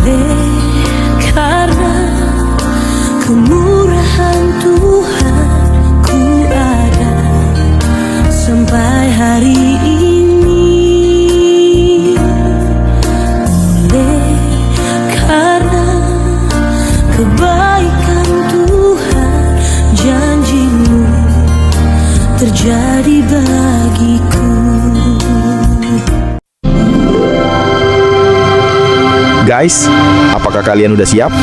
Oleh karena kemurahan Tuhan, ku ada sampai hari ini. Oleh karena kebaikan Tuhan, janji-Mu terjadi bagiku. Guys, apakah kalian udah siap?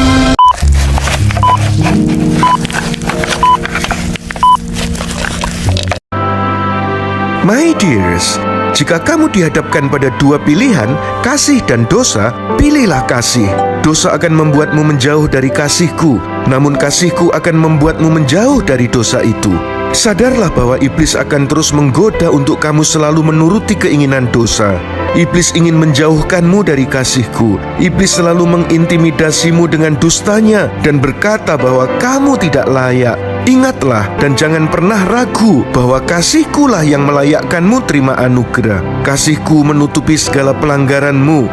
My dears, jika kamu dihadapkan pada dua pilihan, kasih dan dosa, pilihlah kasih. Dosa akan membuatmu menjauh dari kasih-Ku, namun kasih-Ku akan membuatmu menjauh dari dosa itu. Sadarlah bahwa iblis akan terus menggoda untuk kamu selalu menuruti keinginan dosa. Iblis ingin menjauhkanmu dari kasih-Ku. Iblis selalu mengintimidasimu dengan dustanya dan berkata bahwa kamu tidak layak. Ingatlah dan jangan pernah ragu bahwa kasih-Ku lah yang melayakkanmu terima anugerah. Kasih-Ku menutupi segala pelanggaranmu.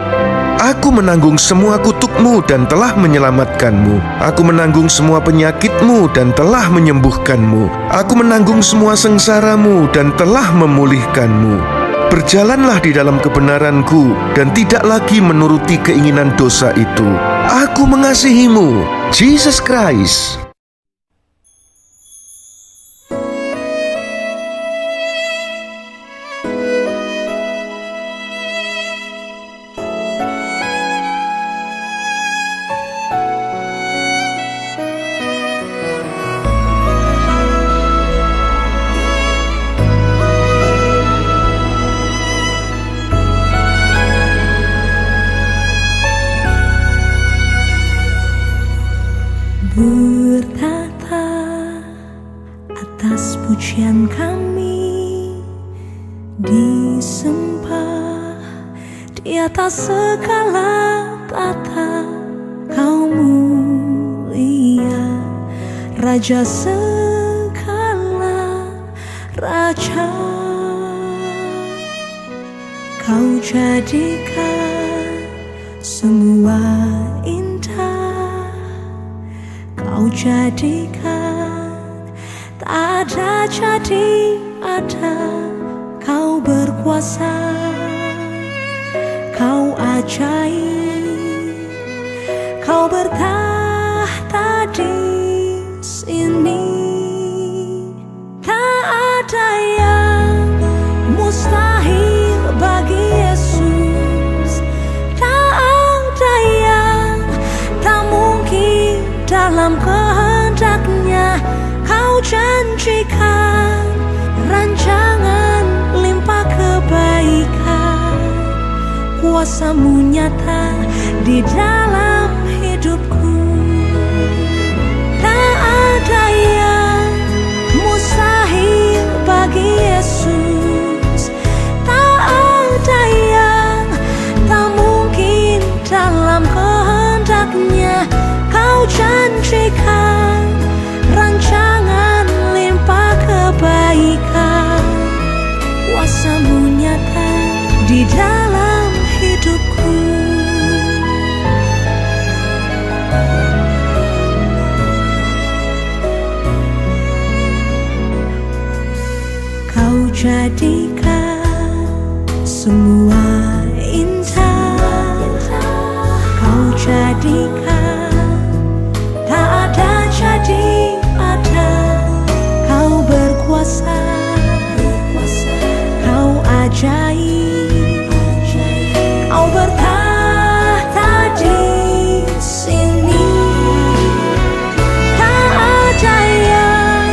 Aku menanggung semua kutukmu dan telah menyelamatkanmu. Aku menanggung semua penyakitmu dan telah menyembuhkanmu. Aku menanggung semua sengsaramu dan telah memulihkanmu. Berjalanlah di dalam kebenaran-Ku dan tidak lagi menuruti keinginan dosa itu. Aku mengasihimu, Jesus Christ. Berkata atas pujian kami disembah di atas segala tata, Kau mulia, Raja segala raja. Kau jadikan semua indah, Kau jadikan tak ada jadi ada. Kau berkuasa, Kau ajaib, Kau bertahta di sini. Tak ada yang mustahil bagi Yesus, tak ada yang tak mungkin dalam kehendak-Nya. Kau janjikan rancangan limpah kebaikan, kuasa-Mu nyata di dalam hidupku. Tak ada yang mustahil bagi Yesus, tak ada yang tak mungkin dalam kehendak-Nya. Kau janjikan rancangan limpah kebaikan, kuasa-Mu nyata di dalam hidupku. Kau jadikan semua indah, Kau jadikan tak ada jadi ada. Kau berkuasa, Kau ajaib, Kau bertahta di sini. Tak ada yang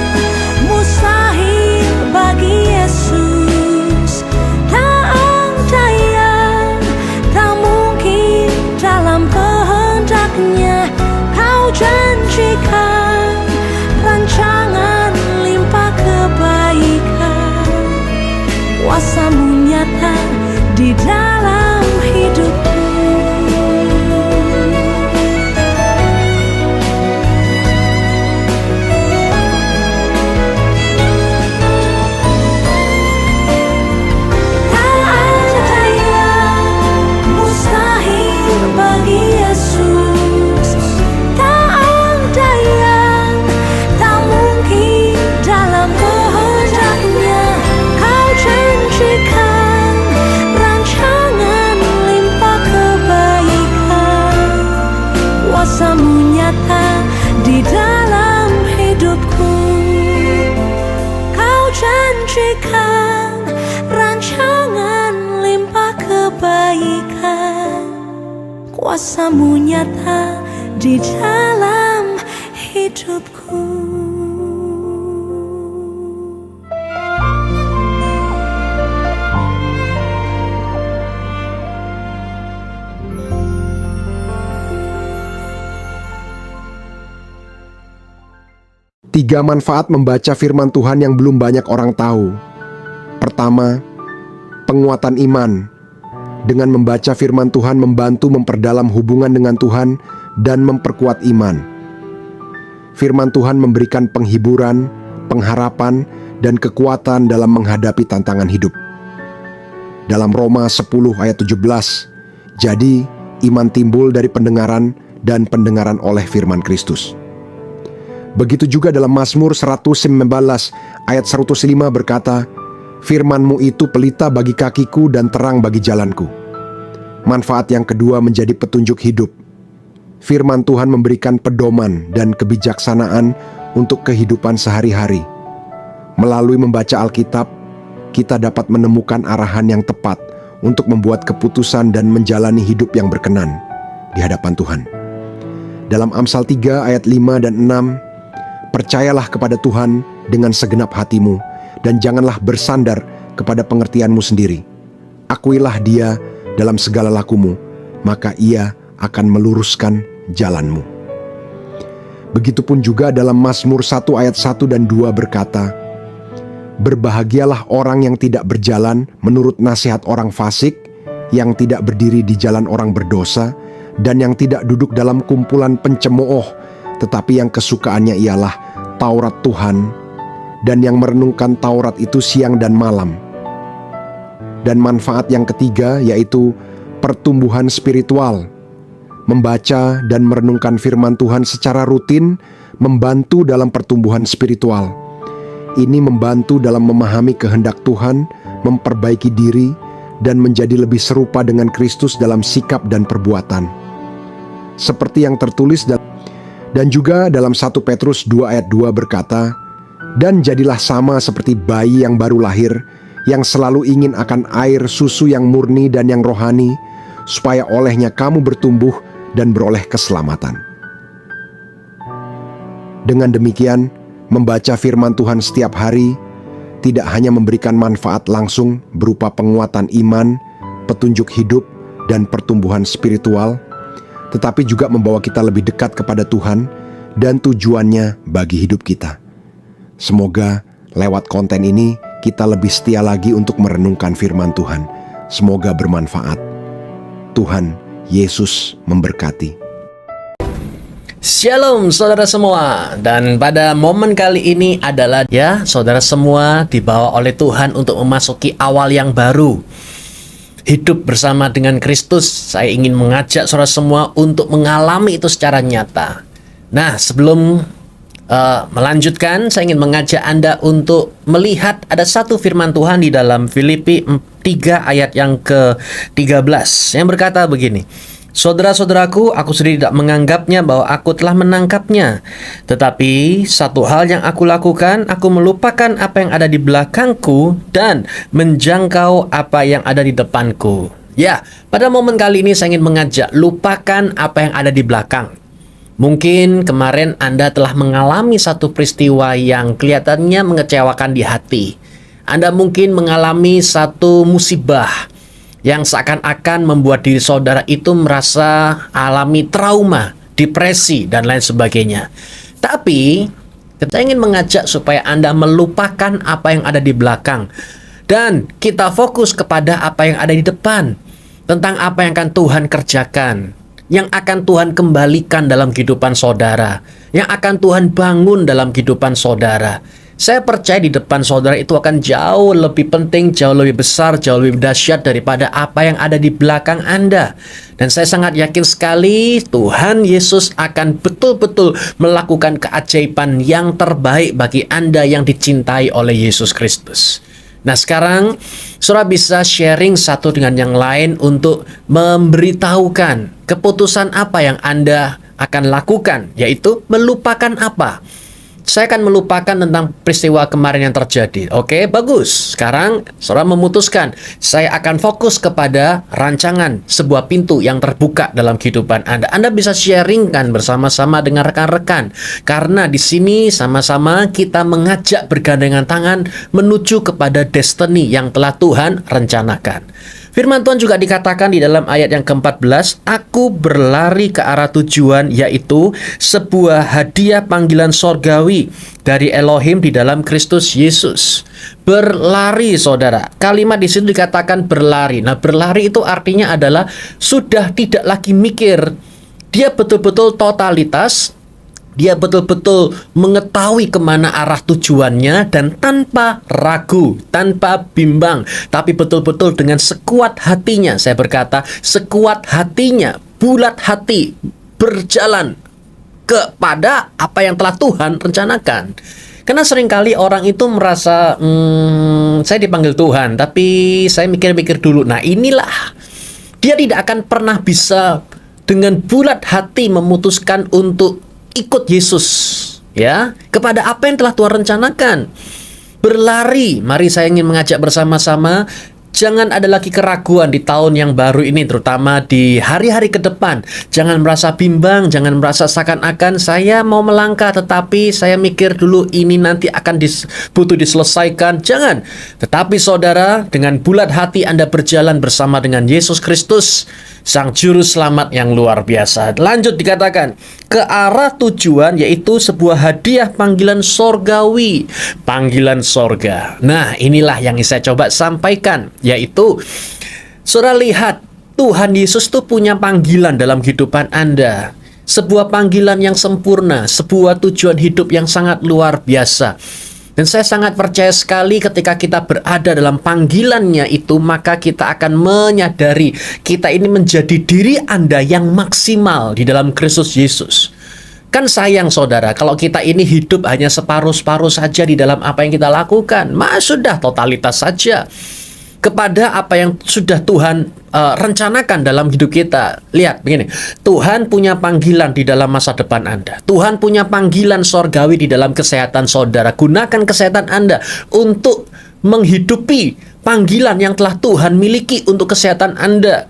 mustahil bagi Yesus, tak ada yang tak mungkin dalam kehendak-Nya. Kau janjikan rancangan limpah kebaikan, kuasa-Mu nyata kuasa-Mu nyata di dalam hidupku. Tiga manfaat membaca firman Tuhan yang belum banyak orang tahu. Pertama, penguatan iman. Dengan membaca firman Tuhan membantu memperdalam hubungan dengan Tuhan dan memperkuat iman. Firman Tuhan memberikan penghiburan, pengharapan, dan kekuatan dalam menghadapi tantangan hidup. Dalam Roma 10 ayat 17, jadi iman timbul dari pendengaran dan pendengaran oleh firman Kristus. Begitu juga dalam Mazmur 119 ayat 105 berkata, firman-Mu itu pelita bagi kakiku dan terang bagi jalanku. Manfaat yang kedua menjadi petunjuk hidup. Firman Tuhan memberikan pedoman dan kebijaksanaan untuk kehidupan sehari-hari. Melalui membaca Alkitab, kita dapat menemukan arahan yang tepat untuk membuat keputusan dan menjalani hidup yang berkenan di hadapan Tuhan. Dalam Amsal 3 ayat 5 dan 6, percayalah kepada Tuhan dengan segenap hatimu, dan janganlah bersandar kepada pengertianmu sendiri. Akuilah Dia dalam segala lakumu, maka Ia akan meluruskan jalanmu. Begitupun juga dalam Mazmur 1 ayat 1 dan 2 berkata, berbahagialah orang yang tidak berjalan menurut nasihat orang fasik, yang tidak berdiri di jalan orang berdosa, dan yang tidak duduk dalam kumpulan pencemooh, tetapi yang kesukaannya ialah Taurat Tuhan, dan yang merenungkan Taurat itu siang dan malam. Dan manfaat yang ketiga yaitu pertumbuhan spiritual. Membaca dan merenungkan firman Tuhan secara rutin membantu dalam pertumbuhan spiritual. Ini membantu dalam memahami kehendak Tuhan, memperbaiki diri, dan menjadi lebih serupa dengan Kristus dalam sikap dan perbuatan. Seperti yang tertulis dan juga dalam 1 Petrus 2 ayat 2 berkata, dan jadilah sama seperti bayi yang baru lahir, yang selalu ingin akan air susu yang murni dan yang rohani, supaya olehnya kamu bertumbuh dan beroleh keselamatan. Dengan demikian, membaca firman Tuhan setiap hari tidak hanya memberikan manfaat langsung berupa penguatan iman, petunjuk hidup, dan pertumbuhan spiritual, tetapi juga membawa kita lebih dekat kepada Tuhan dan tujuannya bagi hidup kita. Semoga lewat konten ini kita lebih setia lagi untuk merenungkan firman Tuhan. Semoga bermanfaat. Tuhan Yesus memberkati. Shalom saudara semua. Dan pada momen kali ini adalah saudara semua dibawa oleh Tuhan untuk memasuki awal yang baru, hidup bersama dengan Kristus. Saya ingin mengajak saudara semua untuk mengalami itu secara nyata. Nah, sebelum melanjutkan, saya ingin mengajak Anda untuk melihat ada satu firman Tuhan di dalam Filipi 3 ayat yang ke-13 yang berkata begini, saudara-saudaraku, aku sendiri tidak menganggapnya bahwa aku telah menangkapnya. Tetapi satu hal yang aku lakukan, aku melupakan apa yang ada di belakangku dan menjangkau apa yang ada di depanku. Ya, pada momen kali ini saya ingin mengajak, lupakan apa yang ada di belakang. Mungkin kemarin Anda telah mengalami satu peristiwa yang kelihatannya mengecewakan di hati. Anda mungkin mengalami satu musibah yang seakan-akan membuat diri saudara itu merasa alami trauma, depresi, dan lain sebagainya. Tapi, kita ingin mengajak supaya Anda melupakan apa yang ada di belakang. Dan kita fokus kepada apa yang ada di depan. Tentang apa yang akan Tuhan kerjakan. Yang akan Tuhan kembalikan dalam kehidupan saudara. Yang akan Tuhan bangun dalam kehidupan saudara. Saya percaya di depan saudara itu akan jauh lebih penting, jauh lebih besar, jauh lebih dahsyat daripada apa yang ada di belakang Anda. Dan saya sangat yakin sekali Tuhan Yesus akan betul-betul melakukan keajaiban yang terbaik bagi Anda yang dicintai oleh Yesus Kristus. Nah, sekarang saudara bisa sharing satu dengan yang lain untuk memberitahukan keputusan apa yang Anda akan lakukan, yaitu melupakan apa. saya akan melupakan tentang peristiwa kemarin yang terjadi. Oke, bagus. Sekarang saudara memutuskan, saya akan fokus kepada rancangan sebuah pintu yang terbuka dalam kehidupan Anda. Anda bisa sharingkan bersama-sama dengan rekan-rekan. Karena di sini sama-sama kita mengajak bergandengan tangan menuju kepada destiny yang telah Tuhan rencanakan. Firman Tuhan juga dikatakan di dalam ayat yang ke-14, aku berlari ke arah tujuan, yaitu sebuah hadiah panggilan sorgawi dari Elohim di dalam Kristus Yesus. Berlari, saudara. Kalimat di situ dikatakan berlari. Nah, berlari itu artinya adalah sudah tidak lagi mikir. Dia betul-betul totalitas. Dia betul-betul mengetahui kemana arah tujuannya dan tanpa ragu, tanpa bimbang, tapi betul-betul dengan sekuat hatinya. Saya berkata, sekuat hatinya, bulat hati, berjalan kepada apa yang telah Tuhan rencanakan. Karena seringkali orang itu merasa, saya dipanggil Tuhan, tapi saya mikir-mikir dulu. Nah, inilah, dia tidak akan pernah bisa dengan bulat hati memutuskan untuk ikut Yesus, ya, kepada apa yang telah Tuhan rencanakan. Berlari, mari saya ingin mengajak bersama-sama, jangan ada lagi keraguan di tahun yang baru ini, terutama di hari-hari ke depan. Jangan merasa bimbang, jangan merasa seakan-akan saya mau melangkah, tetapi saya mikir dulu ini nanti akan butuh diselesaikan. Jangan. Tetapi saudara, dengan bulat hati Anda berjalan bersama dengan Yesus Kristus, Sang Juru Selamat yang luar biasa. Lanjut dikatakan, ke arah tujuan, yaitu sebuah hadiah panggilan sorgawi. Panggilan sorga. Nah, inilah yang saya coba sampaikan, yaitu saudara lihat, Tuhan Yesus tuh punya panggilan dalam kehidupan Anda. Sebuah panggilan yang sempurna, sebuah tujuan hidup yang sangat luar biasa. Dan saya sangat percaya sekali ketika kita berada dalam panggilannya itu, maka kita akan menyadari kita ini menjadi diri Anda yang maksimal di dalam Kristus Yesus. Kan sayang saudara, kalau kita ini hidup hanya separuh-separuh saja di dalam apa yang kita lakukan. Sudah totalitas saja kepada apa yang sudah Tuhan rencanakan dalam hidup kita. Lihat begini, Tuhan punya panggilan di dalam masa depan Anda. Tuhan punya panggilan sorgawi di dalam kesehatan saudara. Gunakan kesehatan Anda untuk menghidupi panggilan yang telah Tuhan miliki untuk kesehatan Anda,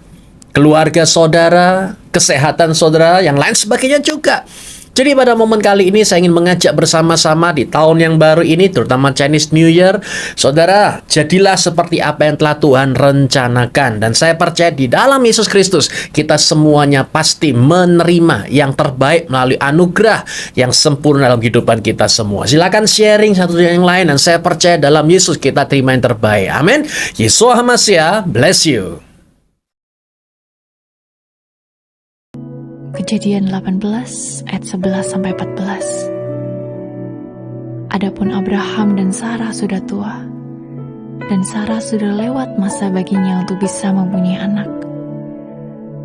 keluarga saudara, kesehatan saudara, yang lain sebagainya juga. Jadi pada momen kali ini saya ingin mengajak bersama-sama di tahun yang baru ini, terutama Chinese New Year, saudara, jadilah seperti apa yang telah Tuhan rencanakan. Dan saya percaya di dalam Yesus Kristus, kita semuanya pasti menerima yang terbaik melalui anugerah yang sempurna dalam kehidupan kita semua. Silakan sharing satu yang lain, dan saya percaya dalam Yesus kita terima yang terbaik. Amin. Yeshua HaMashiach, bless you. Kejadian 18 ayat 11-14. Adapun Abraham dan Sarah sudah tua, dan Sarah sudah lewat masa baginya untuk bisa mempunyai anak.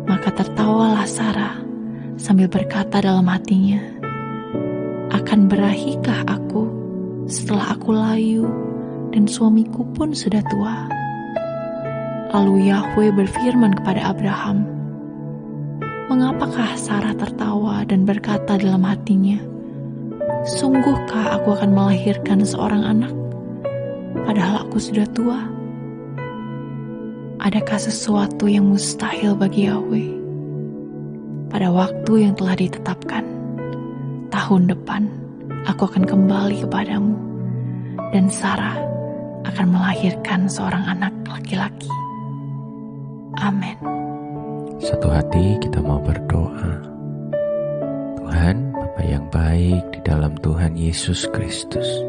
Maka tertawalah Sarah sambil berkata dalam hatinya, akan berahikah aku setelah aku layu dan suamiku pun sudah tua? Lalu Yahweh berfirman kepada Abraham, mengapakah Sarah tertawa dan berkata dalam hatinya, sungguhkah aku akan melahirkan seorang anak, padahal aku sudah tua? Adakah sesuatu yang mustahil bagi Yahweh? Pada waktu yang telah ditetapkan, tahun depan aku akan kembali kepadamu, dan Sarah akan melahirkan seorang anak laki-laki. Amin. Satu hati kita mau berdoa. Tuhan, Bapa yang baik di dalam Tuhan Yesus Kristus,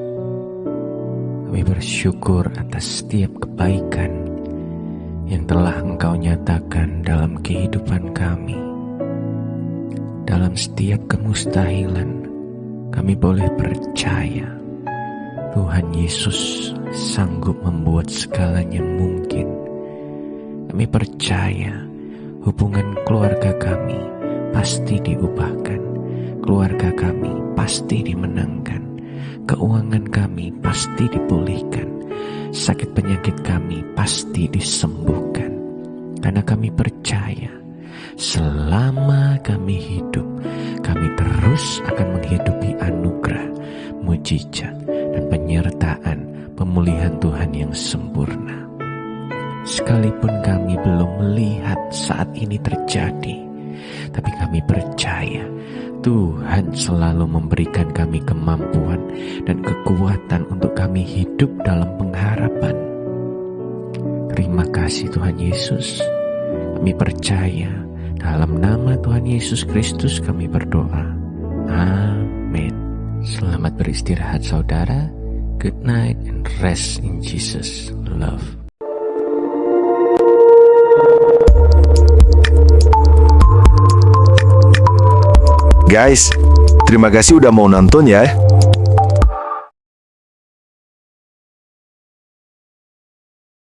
kami bersyukur atas setiap kebaikan yang telah Engkau nyatakan dalam kehidupan kami. Dalam setiap kemustahilan, kami boleh percaya Tuhan Yesus sanggup membuat segalanya mungkin. Kami percaya hubungan keluarga kami pasti diubahkan, keluarga kami pasti dimenangkan, keuangan kami pasti dipulihkan, sakit penyakit kami pasti disembuhkan. Karena kami percaya selama kami hidup, kami terus akan menghidupi anugerah, mujizat, mukjizat dan penyertaan pemulihan Tuhan yang sempurna. Sekalipun kami belum melihat saat ini terjadi, tapi kami percaya Tuhan selalu memberikan kami kemampuan dan kekuatan untuk kami hidup dalam pengharapan. Terima kasih Tuhan Yesus. Kami percaya dalam nama Tuhan Yesus Kristus kami berdoa. Amin. Selamat beristirahat saudara. Good night and rest in Jesus' love. Guys, terima kasih udah mau nonton ya.